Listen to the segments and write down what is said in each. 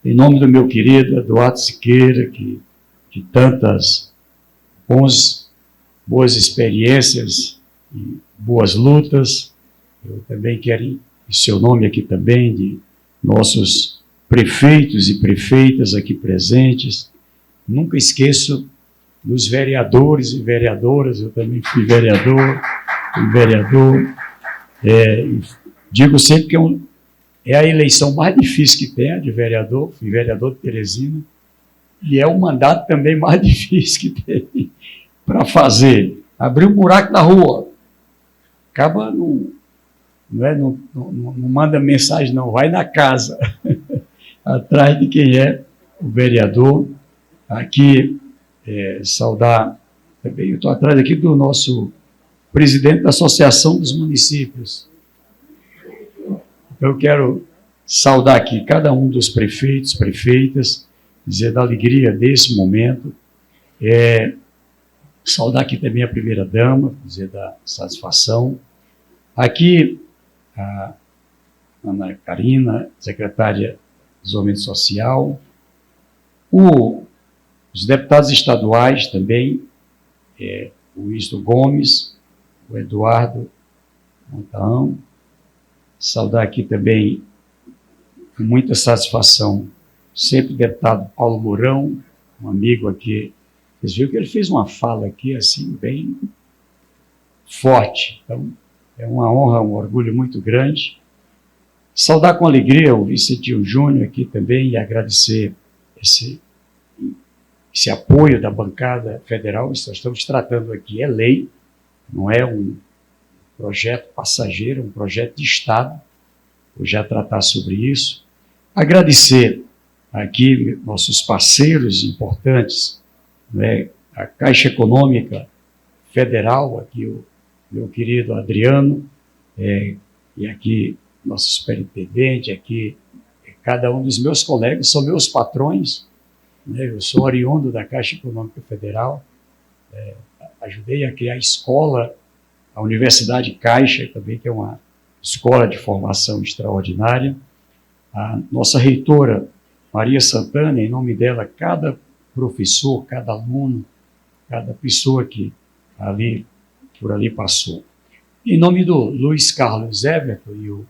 Em nome do meu querido Eduardo Siqueira, que de tantas boas experiências e boas lutas, eu também quero, em seu nome aqui também, de nossos prefeitos e prefeitas aqui presentes, nunca esqueço dos vereadores e vereadoras, eu também fui vereador, digo sempre que é a eleição mais difícil que tem, a de vereador, fui vereador de Teresina, e é o mandato também mais difícil que tem para fazer. Abrir um buraco na rua, acaba não manda mensagem não, vai na casa, atrás de quem é o vereador. Aqui, saudar também, eu estou atrás aqui do nosso presidente da Associação dos Municípios. Eu quero saudar aqui cada um dos prefeitos, prefeitas, dizer da alegria desse momento, saudar aqui também a primeira-dama, dizer da satisfação. Aqui, a Ana Karina, secretária de Desenvolvimento Social, os deputados estaduais também, o Isto Gomes, o Eduardo Montaão, saudar aqui também, com muita satisfação, sempre o deputado Paulo Mourão, um amigo aqui. Vocês viram que ele fez uma fala aqui, assim, bem forte. Então, é uma honra, um orgulho muito grande. Saudar com alegria o Vicentinho Júnior aqui também e agradecer esse apoio da bancada federal. Nós estamos tratando aqui, é lei, não é um projeto passageiro, é um projeto de Estado. Vou já tratar sobre isso. Agradecer aqui nossos parceiros importantes, né, a Caixa Econômica Federal, aqui o meu querido Adriano, e aqui nosso superintendente, aqui cada um dos meus colegas, são meus patrões, né, eu sou oriundo da Caixa Econômica Federal, ajudei a criar a escola, a Universidade Caixa, também, que é uma escola de formação extraordinária. A nossa reitora, Maria Santana, em nome dela, cada professor, cada aluno, cada pessoa que por ali passou. Em nome do Luiz Carlos Everton e o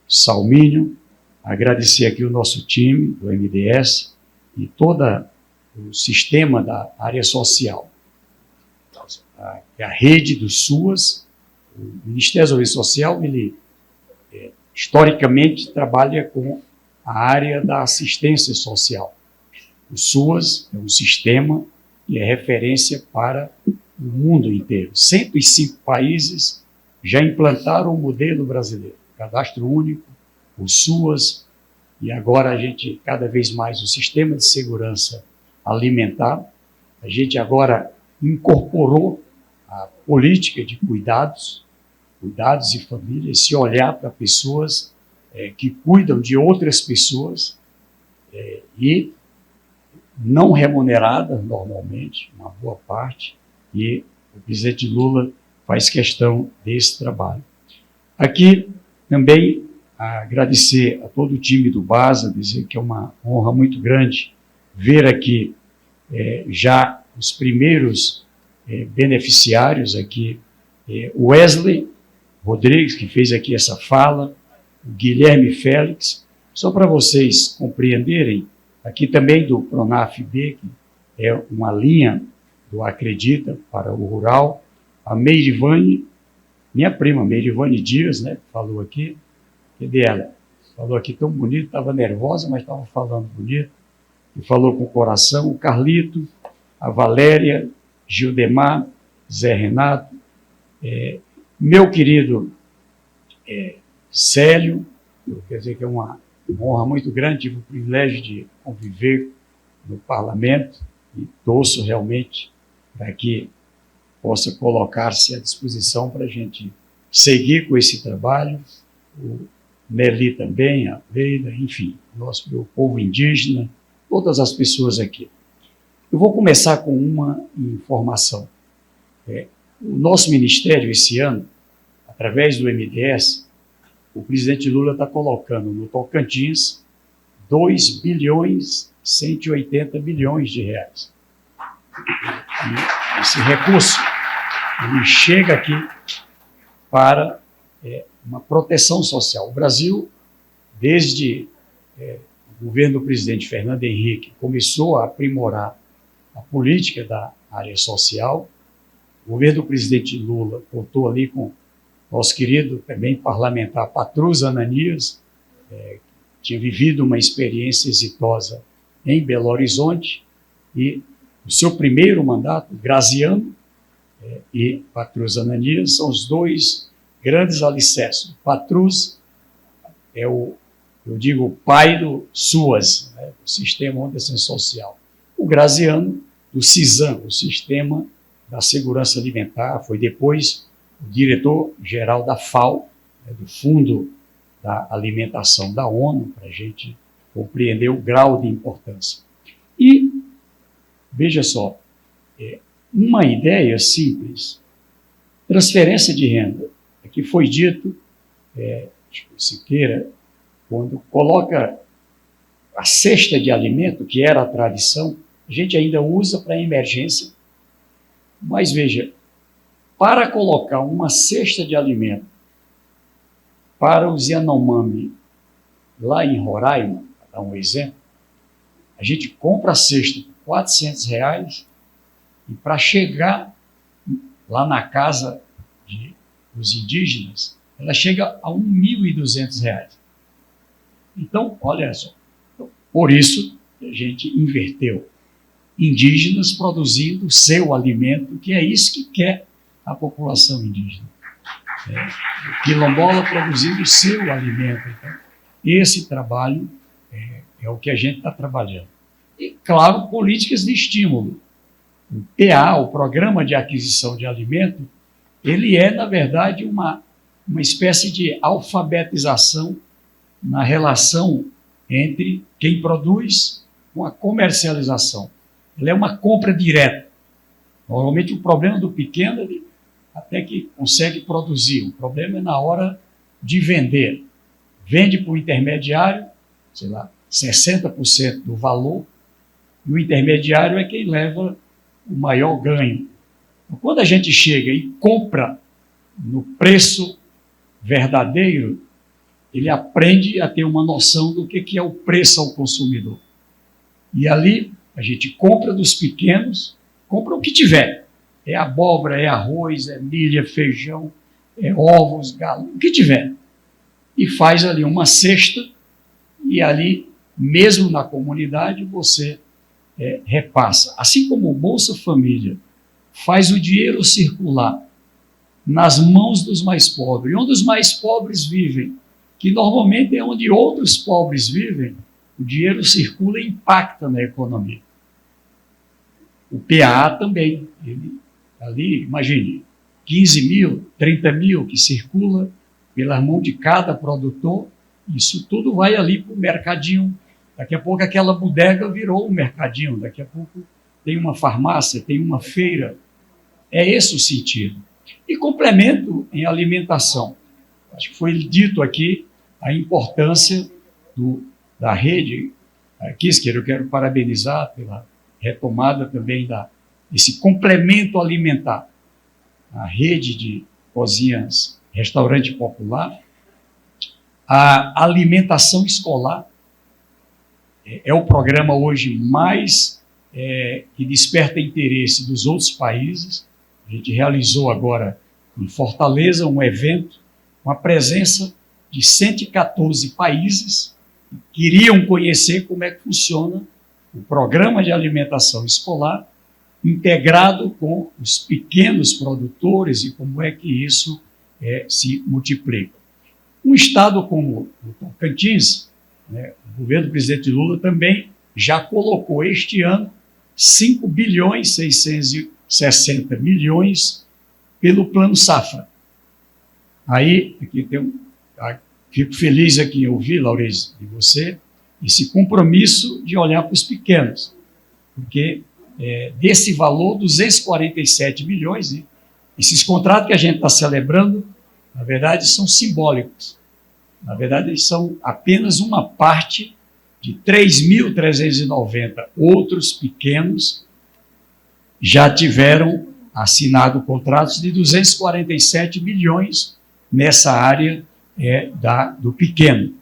Salmínio, agradecer aqui o nosso time do MDS e todo o sistema da área social. A rede do SUAS, o Ministério da Desenvolvimento Social, ele historicamente trabalha com a área da assistência social. O SUAS é um sistema que é referência para o mundo inteiro. 105 países já implantaram o modelo brasileiro, cadastro único, o SUAS, e agora a gente, cada vez mais, o sistema de segurança alimentar, a gente agora incorporou a política de cuidados e família, esse olhar para pessoas que cuidam de outras pessoas e não remuneradas normalmente, uma boa parte, e o presidente Lula faz questão desse trabalho. Aqui também agradecer a todo o time do BASA, dizer que é uma honra muito grande ver aqui já os primeiros beneficiários aqui, o Wesley Rodrigues, que fez aqui essa fala, o Guilherme Félix, só para vocês compreenderem, aqui também do Pronaf-B, que é uma linha do Acredita para o rural, a Meirivane, minha prima, Meirivane Dias, né, falou aqui, cadê ela? Falou aqui tão bonito, estava nervosa, mas estava falando bonito, e falou com o coração, o Carlito, a Valéria, Gildemar, Zé Renato, meu querido Célio, quer dizer que é uma honra muito grande, tive o privilégio de conviver no parlamento e torço realmente para que possa colocar-se à disposição para a gente seguir com esse trabalho, o Nelly também, a Leila, enfim, meu povo indígena, todas as pessoas aqui. Eu vou começar com uma informação. O nosso ministério, esse ano, através do MDS, o presidente Lula está colocando no Tocantins 2 bilhões 180 bilhões de reais. E esse recurso, ele chega aqui para uma proteção social. O Brasil, desde o governo do presidente Fernando Henrique, começou a aprimorar a política da área social. O governo do presidente Lula contou ali com nosso querido também parlamentar Patrus Ananias, que tinha vivido uma experiência exitosa em Belo Horizonte, e o seu primeiro mandato, Graziano e Patrus Ananias, são os dois grandes alicerces. O Patrus é eu digo, o pai do SUAS, né, do Sistema de Assistência Social. O Graziano, do CISAM, o Sistema da Segurança Alimentar, foi depois o diretor-geral da FAO, né, do Fundo da Alimentação da ONU, para a gente compreender o grau de importância. E, veja só, uma ideia simples, transferência de renda, que foi dito, Siqueira, quando coloca a cesta de alimento, que era a tradição, a gente ainda usa para emergência, mas veja, para colocar uma cesta de alimento para os Yanomami, lá em Roraima, para dar um exemplo, a gente compra a cesta por R$400 e para chegar lá na casa dos indígenas, ela chega a R$1.200. Então, olha só, por isso a gente inverteu. Indígenas produzindo seu alimento, que é isso que quer a população indígena. Quilombola produzindo seu alimento. Então, esse trabalho é o que a gente está trabalhando. E, claro, políticas de estímulo. O PA, o Programa de Aquisição de Alimento, ele é, na verdade, uma espécie de alfabetização na relação entre quem produz com a comercialização. Ela é uma compra direta. Normalmente o problema do pequeno, ele até que consegue produzir. O problema é na hora de vender. Vende para o intermediário, sei lá, 60% do valor, e o intermediário é quem leva o maior ganho. Então, quando a gente chega e compra no preço verdadeiro, ele aprende a ter uma noção do que é o preço ao consumidor. E ali a gente compra dos pequenos, compra o que tiver. É abóbora, é arroz, é milho, é feijão, é ovos, galo, o que tiver. E faz ali uma cesta, e ali, mesmo na comunidade, você repassa. Assim como o Bolsa Família faz o dinheiro circular nas mãos dos mais pobres, onde os mais pobres vivem, que normalmente é onde outros pobres vivem, o dinheiro circula e impacta na economia. O PA também, ele, ali, imagine, 15 mil, 30 mil que circula pela mão de cada produtor, isso tudo vai ali para o mercadinho. Daqui a pouco aquela bodega virou um mercadinho, daqui a pouco tem uma farmácia, tem uma feira. É esse o sentido. E complemento em alimentação. Acho que foi dito aqui a importância da rede. Kisker, eu quero parabenizar pela retomada também desse complemento alimentar. A rede de cozinhas, restaurante popular, a alimentação escolar, é o programa hoje mais que desperta interesse dos outros países. A gente realizou agora em Fortaleza um evento com a presença de 114 países que queriam conhecer como é que funciona o programa de alimentação escolar integrado com os pequenos produtores e como é que isso se multiplica. Um estado como o Tocantins, né, o governo do presidente Lula também já colocou este ano 5 bilhões 660 milhões pelo Plano Safra. Aí, aqui fico feliz aqui em ouvir, Laurez, de você, esse compromisso de olhar para os pequenos, porque desse valor, 247 milhões, né, esses contratos que a gente está celebrando, na verdade, são simbólicos. Na verdade, eles são apenas uma parte de 3.390 outros pequenos já tiveram assinado contratos de 247 milhões nessa área do pequeno.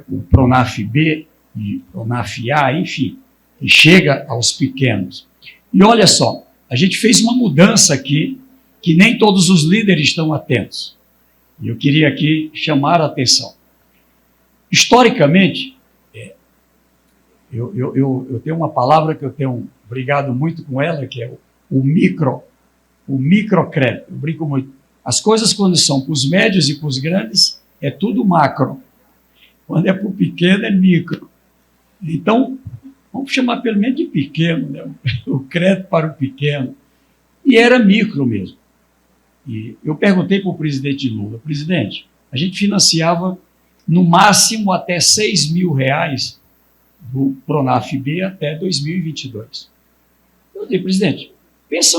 O Pronaf-B e Pronaf-A, enfim, que chega aos pequenos. E olha só, a gente fez uma mudança aqui que nem todos os líderes estão atentos. E eu queria aqui chamar a atenção. Historicamente, eu tenho uma palavra que eu tenho brigado muito com ela, que é o microcrédito. Eu brinco muito. As coisas, quando são para os médios e para os grandes, é tudo macro. Quando é para o pequeno, é micro. Então, vamos chamar pelo menos de pequeno, né? O crédito para o pequeno. E era micro mesmo. E eu perguntei para o presidente Lula: presidente, a gente financiava no máximo até R$6.000 do Pronaf-B até 2022. Eu disse: presidente, pensa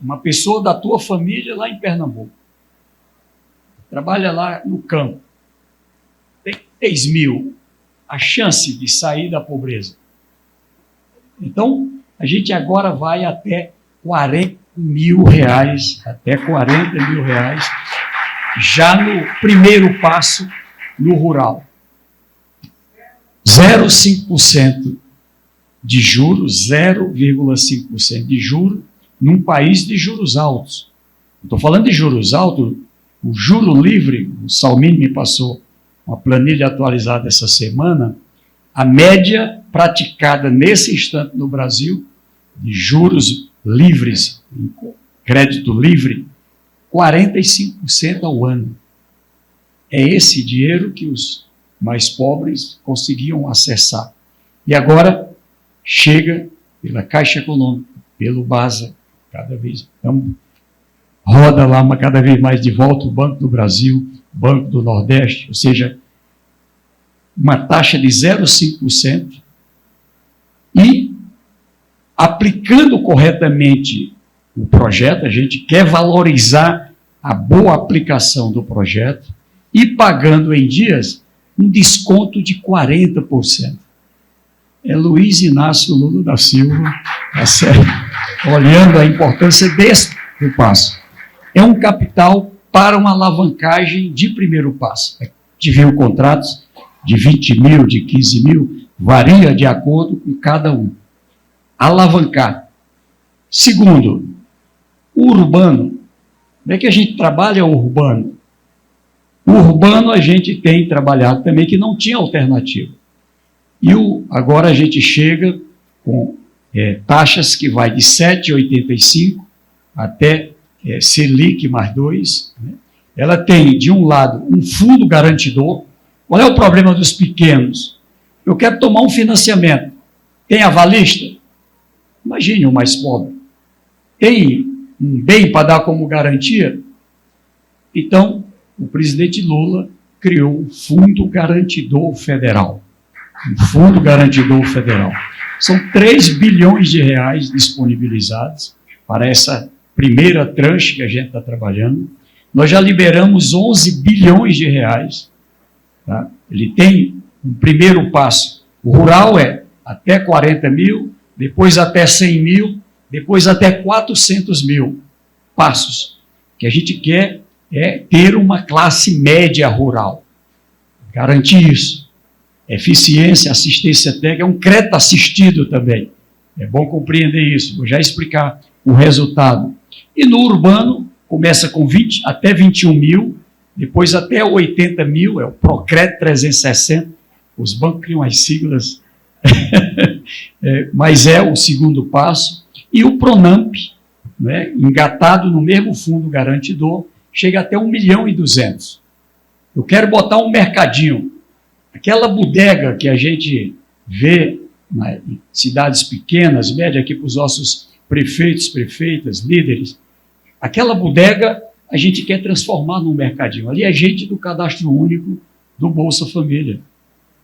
uma pessoa da tua família lá em Pernambuco, trabalha lá no campo, tem 3 mil, a chance de sair da pobreza. Então, a gente agora vai até R$40 mil, até R$40 mil, já no primeiro passo no rural. 0,5% de juros, 0,5% de juros, num país de juros altos. Estou falando de juros altos, o juro livre, o Salmini me passou uma planilha atualizada essa semana, a média praticada nesse instante no Brasil, de juros livres, crédito livre, 45% ao ano. É esse dinheiro que os mais pobres conseguiam acessar. E agora chega pela Caixa Econômica, pelo BASA, cada vez, então, roda lá cada vez mais de volta o Banco do Brasil, Banco do Nordeste, ou seja, uma taxa de 0,5%, e aplicando corretamente o projeto, a gente quer valorizar a boa aplicação do projeto e pagando em dias um desconto de 40%. É Luiz Inácio Lula da Silva, olhando a importância desse passo. É um capital para uma alavancagem de primeiro passo. Tiveram contratos de 20 mil, de 15 mil, varia de acordo com cada um. Alavancar. Segundo, o urbano. Como é que a gente trabalha o urbano? O urbano a gente tem trabalhado também que não tinha alternativa. E agora a gente chega com taxas que vai de 7,85 até Selic mais 2. Né? Ela tem, de um lado, um fundo garantidor. Qual é o problema dos pequenos? Eu quero tomar um financiamento. Tem avalista? Imagine o mais pobre. Tem um bem para dar como garantia? Então, o presidente Lula criou um Fundo Garantidor Federal. Um Fundo Garantidor Federal. São 3 bilhões de reais disponibilizados para essa primeira tranche que a gente está trabalhando. Nós já liberamos 11 bilhões de reais. Tá? Ele tem um primeiro passo. O rural é até 40 mil, depois até 100 mil, depois até 400 mil passos. O que a gente quer é ter uma classe média rural. Garantir isso. Eficiência, assistência técnica, é um crédito assistido também. É bom compreender isso. Vou já explicar o resultado. E no urbano, começa com 20 até 21 mil, depois até 80 mil, é o Procred 360. Os bancos criam as siglas, mas é o segundo passo. E o Pronamp, né, engatado no mesmo fundo garantidor, chega até 1.200.000. Eu quero botar um mercadinho. Aquela bodega que a gente vê em cidades pequenas, média aqui para os nossos prefeitos, prefeitas, líderes, aquela bodega a gente quer transformar num mercadinho. Ali é gente do cadastro único do Bolsa Família.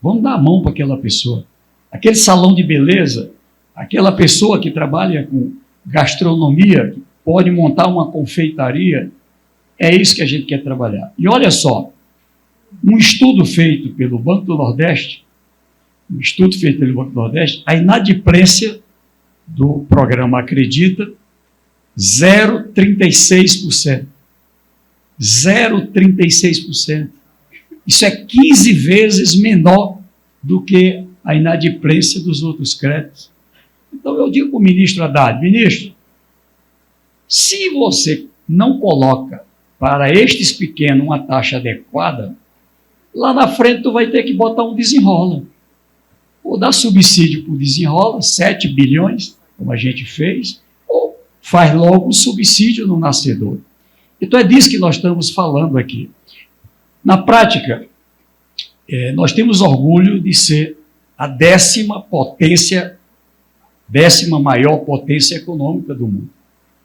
Vamos dar a mão para aquela pessoa. Aquele salão de beleza, aquela pessoa que trabalha com gastronomia, que pode montar uma confeitaria, é isso que a gente quer trabalhar. E olha só, um estudo feito pelo Banco do Nordeste um estudo feito pelo Banco do Nordeste, a inadimplência do programa Acredita, 0,36%. 0,36%. Isso é 15 vezes menor do que a inadimplência dos outros créditos. Então, eu digo para o ministro Haddad: ministro, se você não coloca para estes pequenos uma taxa adequada, lá na frente tu vai ter que botar um desenrola. Ou dar subsídio para o desenrola, 7 bilhões, como a gente fez, ou faz logo um subsídio no nascedor. Então é disso que nós estamos falando aqui. Na prática, nós temos orgulho de ser a 10ª maior potência econômica do mundo,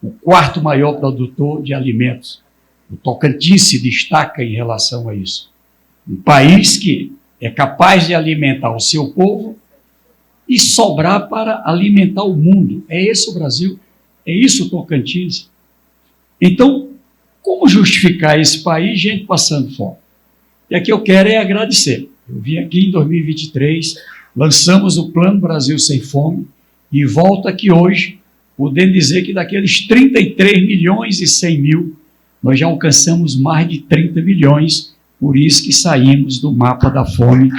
o 4º maior produtor de alimentos. O Tocantins se destaca em relação a isso. Um país que é capaz de alimentar o seu povo e sobrar para alimentar o mundo. É esse o Brasil, é isso o Tocantins. Então, como justificar esse país, gente passando fome? E aqui eu quero é agradecer. Eu vim aqui em 2023, lançamos o Plano Brasil Sem Fome e volto aqui hoje, podendo dizer que daqueles 33 milhões e 100 mil, nós já alcançamos mais de 30 milhões, por isso que saímos do mapa da fome,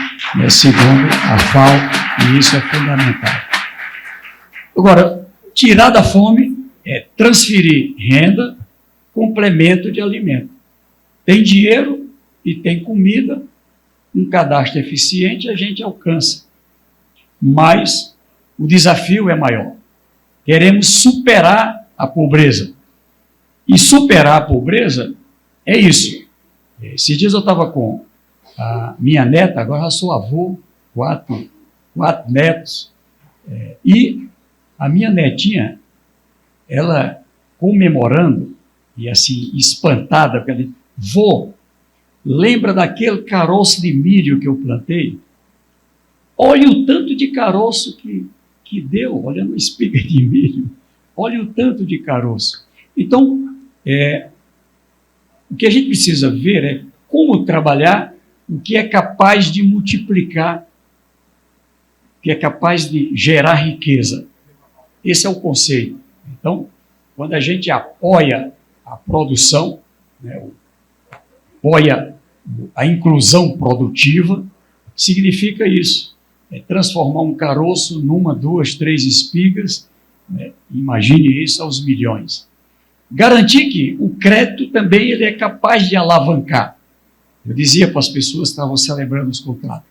segundo a FAO, e isso é fundamental. Agora, tirar da fome é transferir renda, complemento de alimento. Tem dinheiro e tem comida, um cadastro eficiente a gente alcança. Mas o desafio é maior. Queremos superar a pobreza. E superar a pobreza é isso. Esses dias eu estava com a minha neta, agora eu sou avô, quatro netos, e a minha netinha, ela comemorando, e assim, espantada, porque ela disse: vô, lembra daquele caroço de milho que eu plantei? Olha o tanto de caroço que deu, olha uma espiga de milho, olha o tanto de caroço. Então, o que a gente precisa ver é como trabalhar o que é capaz de multiplicar, o que é capaz de gerar riqueza. Esse é o conceito. Então, quando a gente apoia a produção, apoia a inclusão produtiva, significa isso. É transformar um caroço numa, 2, 3 espigas, imagine isso aos milhões. Garantir que o crédito também ele é capaz de alavancar. Eu dizia para as pessoas que estavam celebrando os contratos: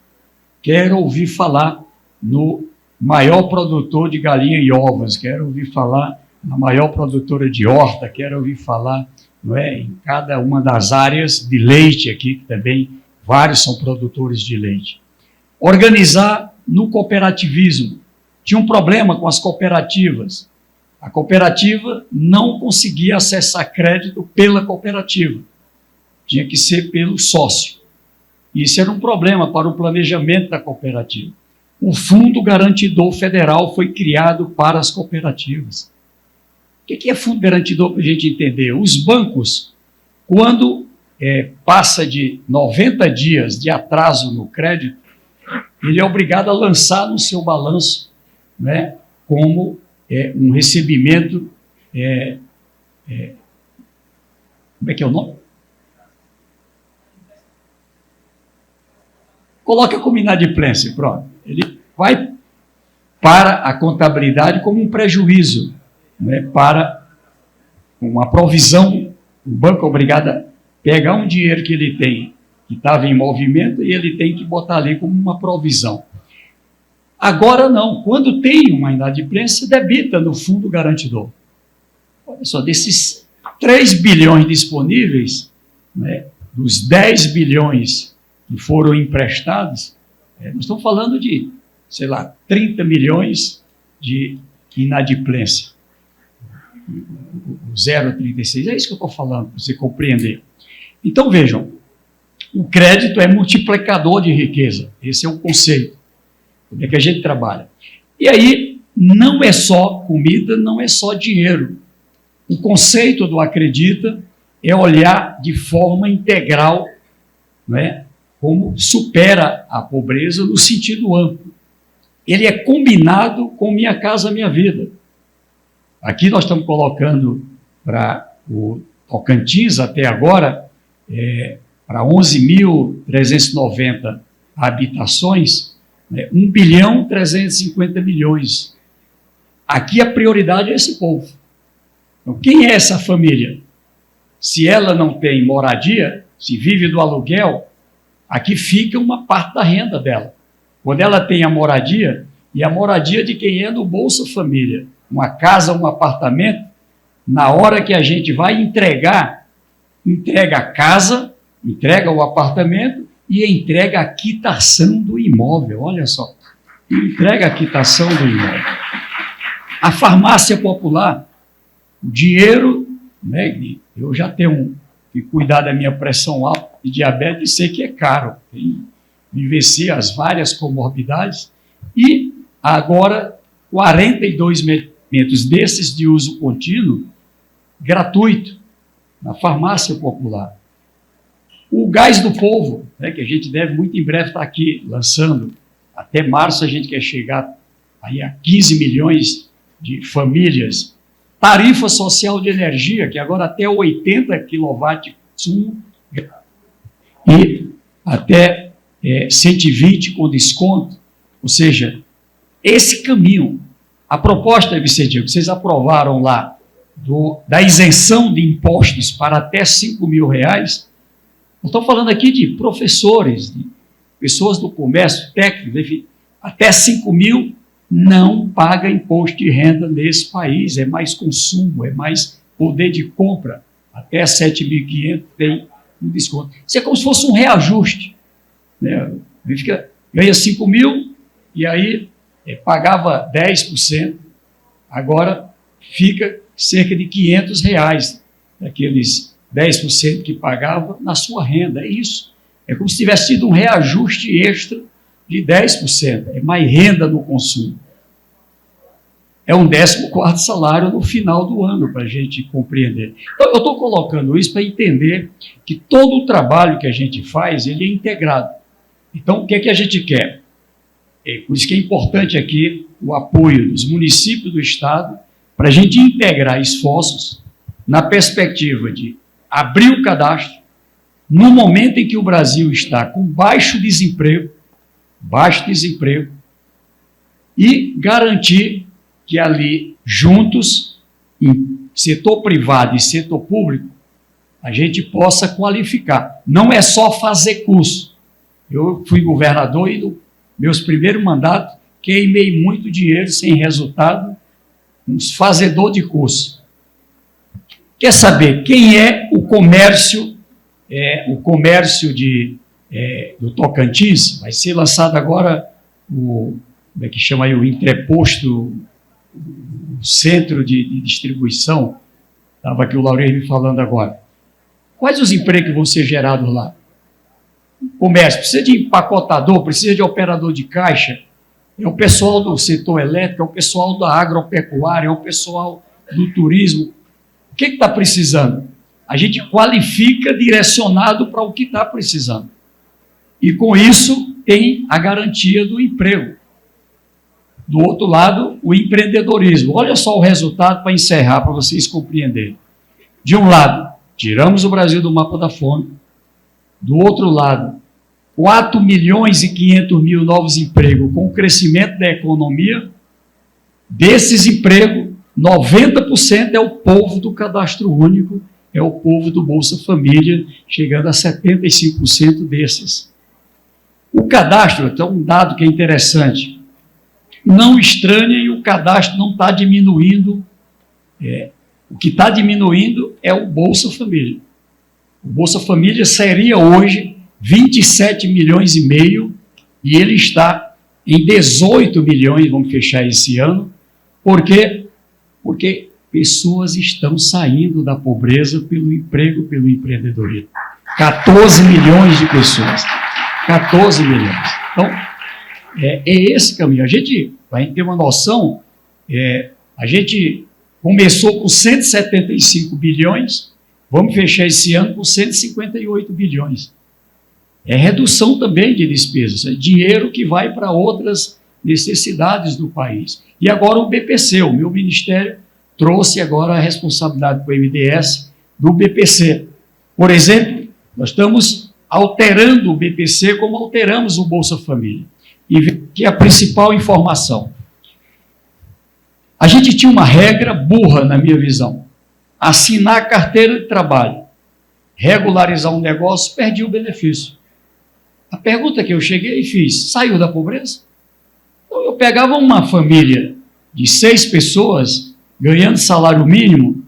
quero ouvir falar no maior produtor de galinha e ovos, quero ouvir falar na maior produtora de horta, quero ouvir falar em cada uma das áreas de leite aqui, que também vários são produtores de leite. Organizar no cooperativismo. Tinha um problema com as cooperativas. A cooperativa não conseguia acessar crédito pela cooperativa. Tinha que ser pelo sócio. Isso era um problema para o planejamento da cooperativa. O Fundo Garantidor Federal foi criado para as cooperativas. O que é Fundo Garantidor para a gente entender? Os bancos, quando passa de 90 dias de atraso no crédito, ele é obrigado a lançar no seu balanço, como um recebimento, como é que é o nome? Coloca como inadimplência, pronto. Ele vai para a contabilidade como um prejuízo, para uma provisão. O banco é obrigado a pegar um dinheiro que ele tem, que estava em movimento, e ele tem que botar ali como uma provisão. Agora não, quando tem uma inadimplência, debita no fundo garantidor. Olha só, desses 3 bilhões disponíveis, dos 10 bilhões que foram emprestados, nós estamos falando de, 30 milhões de inadimplência. O 0,36, é isso que eu estou falando, para você compreender. Então, vejam, o crédito é multiplicador de riqueza, esse é o conceito, como é que a gente trabalha. E aí, não é só comida, não é só dinheiro. O conceito do Acredita é olhar de forma integral, como supera a pobreza no sentido amplo. ele é combinado com Minha Casa Minha Vida. Aqui nós estamos colocando para o Tocantins, até agora, para 11.390 habitações, 1.350.000.000. Aqui a prioridade é esse povo. Então, quem é essa família? Se ela não tem moradia, se vive do aluguel, aqui fica uma parte da renda dela. Quando ela tem a moradia, e a moradia de quem é do Bolsa Família, uma casa, um apartamento, na hora que a gente vai entrega a casa, entrega o apartamento e entrega a quitação do imóvel. Olha só, entrega a quitação do imóvel. A farmácia popular, o dinheiro, né, eu já tenho que cuidar da minha pressão alta e diabetes, sei que é caro, tem que vencer as várias comorbidades, e agora 42 medicamentos desses de uso contínuo, gratuito, na farmácia popular. O Gás do Povo, né, que a gente deve muito em breve estar aqui lançando, até março a gente quer chegar aí a 15 milhões de famílias. Tarifa social de energia, que agora até 80 kW de consumo, e até 120 com desconto. Ou seja, esse caminho, a proposta, Vicente, que vocês aprovaram lá, da isenção de impostos para até R$5.000, eu estou falando aqui de professores, de pessoas do comércio técnico, enfim, até 5.000 não paga imposto de renda nesse país, é mais consumo, é mais poder de compra, até 7.500 tem um desconto. Isso é como se fosse um reajuste, né? Ganha 5.000 e aí pagava 10%, agora fica cerca de R$500, daqueles 10% que pagava na sua renda. É isso. É como se tivesse tido um reajuste extra de 10%. É mais renda no consumo. É um 14º salário no final do ano, para a gente compreender. Então, eu estou colocando isso para entender que todo o trabalho que a gente faz, ele é integrado. Então, o que é que a gente quer? Por isso que é importante aqui o apoio dos municípios do Estado, para a gente integrar esforços na perspectiva de abrir o cadastro no momento em que o Brasil está com baixo desemprego, e garantir que ali, juntos, em setor privado e setor público, a gente possa qualificar. Não é só fazer curso. Eu fui governador e no meus primeiros mandatos queimei muito dinheiro sem resultado, uns fazedor de curso. Quer saber quem é o comércio do Tocantins? Vai ser lançado agora como é que chama aí, o entreposto, o centro de distribuição. Estava aqui o Laurir me falando agora. Quais os empregos que vão ser gerados lá? Comércio, precisa de empacotador, precisa de operador de caixa, é o pessoal do setor elétrico, é o pessoal da agropecuária, é o pessoal do turismo. O que está precisando? A gente qualifica direcionado para o que está precisando. E com isso tem a garantia do emprego. Do outro lado, o empreendedorismo. Olha só o resultado para encerrar, para vocês compreenderem. De um lado, tiramos o Brasil do mapa da fome. Do outro lado, 4.500.000 novos empregos com o crescimento da economia. Desses empregos, 90% é o povo do cadastro único, é o povo do Bolsa Família, chegando a 75% desses. O cadastro, então, um dado que é interessante, não estranhem, o cadastro não está diminuindo, o que está diminuindo é o Bolsa Família. O Bolsa Família seria hoje 27,5 milhões e ele está em 18 milhões, vamos fechar esse ano. Por quê? Porque pessoas estão saindo da pobreza pelo emprego, pelo empreendedorismo. 14 milhões de pessoas. 14 milhões. Então, é esse caminho. A gente vai ter uma noção, a gente começou com 175 bilhões, vamos fechar esse ano com 158 bilhões. É redução também de despesas, é dinheiro que vai para outras necessidades do país. E agora o BPC, o meu ministério, trouxe agora a responsabilidade para o MDS do BPC. Por exemplo, nós estamos alterando o BPC como alteramos o Bolsa Família. E que é a principal informação. A gente tinha uma regra burra, na minha visão. Assinar a carteira de trabalho, regularizar um negócio, perdi o benefício. A pergunta que eu cheguei e fiz, saiu da pobreza? Então, eu pegava uma família de 6 pessoas, ganhando salário mínimo,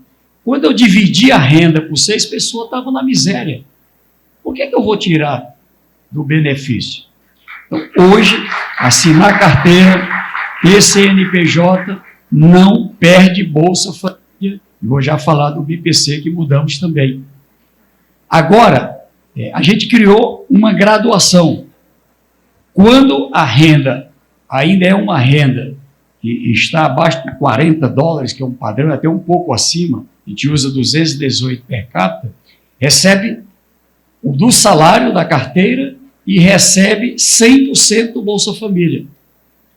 quando eu dividia a renda por 6 pessoas, estava na miséria. Por que eu vou tirar do benefício? Então, hoje, assinar a carteira, ter CNPJ, não perde Bolsa Família. Vou já falar do BPC, que mudamos também. Agora, a gente criou uma graduação. Quando a renda ainda é uma renda que está abaixo de $40, que é um padrão, até um pouco acima, a gente usa 218 per capita, recebe o do salário da carteira e recebe 100% do Bolsa Família.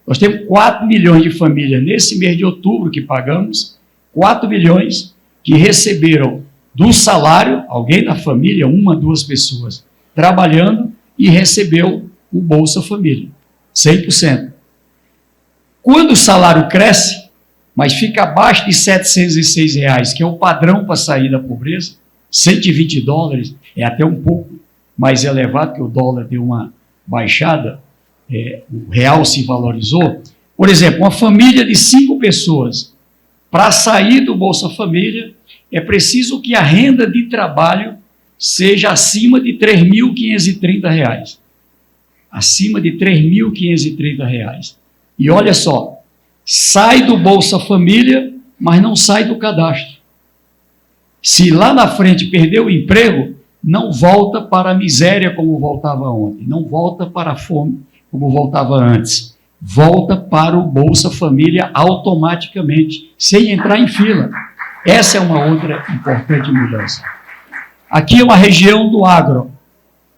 Nós temos 4 milhões de famílias nesse mês de outubro que pagamos, 4 milhões que receberam do salário, alguém da família, 1, 2 pessoas, trabalhando e recebeu o Bolsa Família, 100%. Quando o salário cresce, mas fica abaixo de R$706, que é o padrão para sair da pobreza, $120, é até um pouco mais elevado, que o dólar deu uma baixada, o real se valorizou. Por exemplo, uma família de 5 pessoas, para sair do Bolsa Família, é preciso que a renda de trabalho seja acima de R$3.530. Acima de R$3.530. E olha só, sai do Bolsa Família, mas não sai do cadastro. Se lá na frente perder o emprego, não volta para a miséria como voltava ontem, não volta para a fome como voltava antes. Volta para o Bolsa Família automaticamente, sem entrar em fila. Essa é uma outra importante mudança. Aqui é uma região do agro,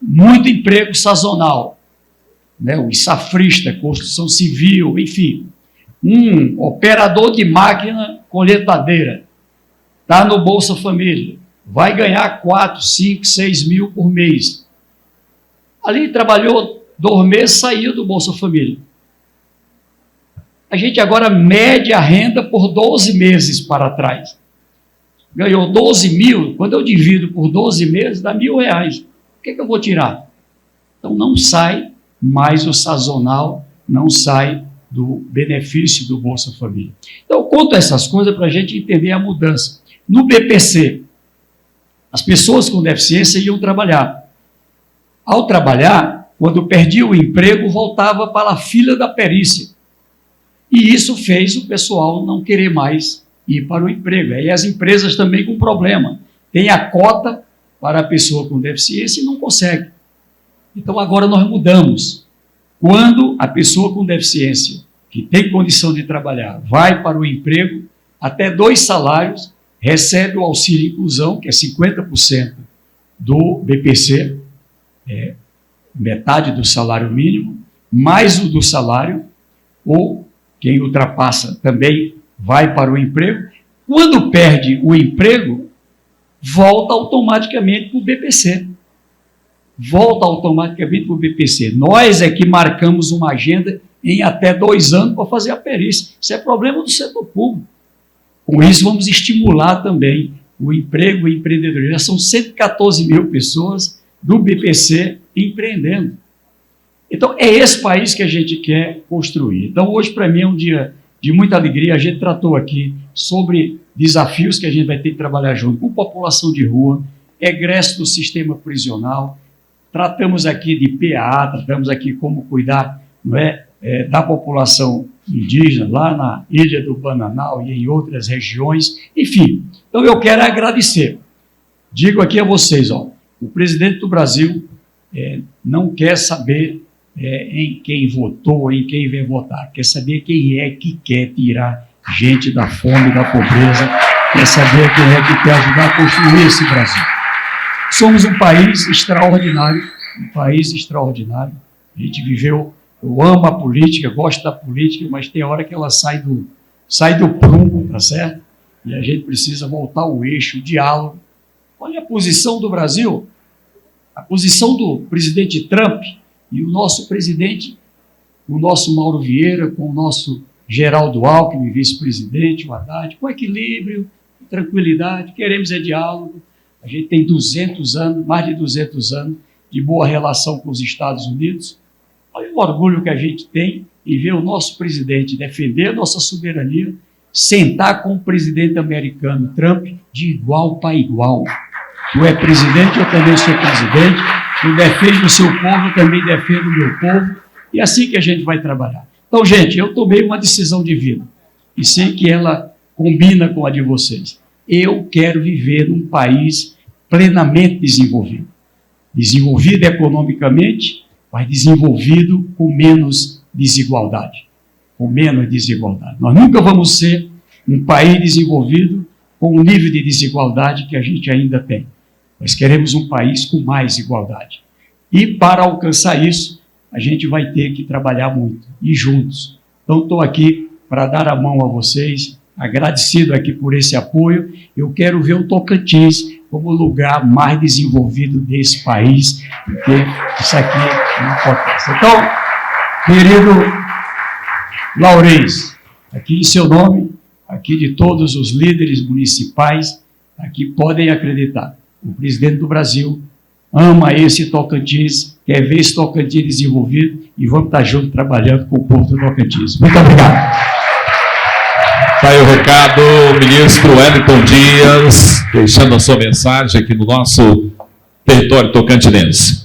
muito emprego sazonal, né? O safrista, construção civil, enfim. Um operador de máquina colheitadeira está no Bolsa Família, vai ganhar 4, 5, 6 mil por mês. Ali trabalhou 2 meses, saiu do Bolsa Família. A gente agora mede a renda por 12 meses para trás. Ganhou 12 mil, quando eu divido por 12 meses, dá R$1.000. O que eu vou tirar? Então não sai mais o sazonal, não sai do benefício do Bolsa Família. Então eu conto essas coisas para a gente entender a mudança. No BPC, as pessoas com deficiência iam trabalhar. Ao trabalhar, quando perdia o emprego, voltava para a fila da perícia. E isso fez o pessoal não querer mais ir para o emprego. Aí as empresas também com problema. Tem a cota para a pessoa com deficiência e não consegue. Então agora nós mudamos. Quando a pessoa com deficiência, que tem condição de trabalhar, vai para o emprego, até 2 salários, recebe o auxílio inclusão, que é 50% do BPC, metade do salário mínimo, mais o do salário, ou quem ultrapassa também vai para o emprego. Quando perde o emprego, volta automaticamente para o BPC. Volta automaticamente para o BPC. Nós é que marcamos uma agenda em até 2 anos para fazer a perícia. Isso é problema do setor público. Com isso, vamos estimular também o emprego e o empreendedorismo. Já são 114 mil pessoas do BPC empreendendo. Então, é esse país que a gente quer construir. Então, hoje, para mim, é um dia de muita alegria. A gente tratou aqui sobre desafios que a gente vai ter que trabalhar junto com população de rua, egresso do sistema prisional, tratamos aqui de PA, tratamos aqui como cuidar, não é, da população indígena, lá na Ilha do Bananal e em outras regiões, enfim. Então, eu quero agradecer. Digo aqui a vocês, ó, o presidente do Brasil não quer saber em quem votou, em quem vai votar, quer saber quem é que quer tirar gente da fome e da pobreza, quer saber quem é que quer ajudar a construir esse Brasil. Somos um país extraordinário, A gente viveu Eu amo a política, gosto da política, mas tem hora que ela sai do prumo, tá certo? E a gente precisa voltar ao eixo, o diálogo. Olha a posição do Brasil, a posição do presidente Trump e o nosso presidente, o nosso Mauro Vieira, com o nosso Geraldo Alckmin, vice-presidente, o Haddad, com equilíbrio, tranquilidade, queremos diálogo. A gente tem 200 anos, mais de 200 anos, de boa relação com os Estados Unidos. Olha o orgulho que a gente tem em ver o nosso presidente defender a nossa soberania, sentar com o presidente americano, Trump, de igual para igual. Tu é presidente, eu também sou presidente, tu defende o seu povo, eu também defendo o meu povo, e é assim que a gente vai trabalhar. Então, gente, eu tomei uma decisão de vida, e sei que ela combina com a de vocês. Eu quero viver num país plenamente desenvolvido. Desenvolvido economicamente, mas desenvolvido com menos desigualdade. Com menos desigualdade. Nós nunca vamos ser um país desenvolvido com o nível de desigualdade que a gente ainda tem. Nós queremos um país com mais igualdade. E para alcançar isso, a gente vai ter que trabalhar muito, e juntos. Então, estou aqui para dar a mão a vocês, agradecido aqui por esse apoio. Eu quero ver o Tocantins como o lugar mais desenvolvido desse país, porque isso aqui é uma potência. Então, querido Laurez, aqui em seu nome, aqui de todos os líderes municipais, aqui podem acreditar. O presidente do Brasil ama esse Tocantins, quer ver esse Tocantins desenvolvido, e vamos estar juntos trabalhando com o povo do Tocantins. Muito obrigado. Está aí o recado, ministro Wellington Dias, deixando a sua mensagem aqui no nosso território tocantinense.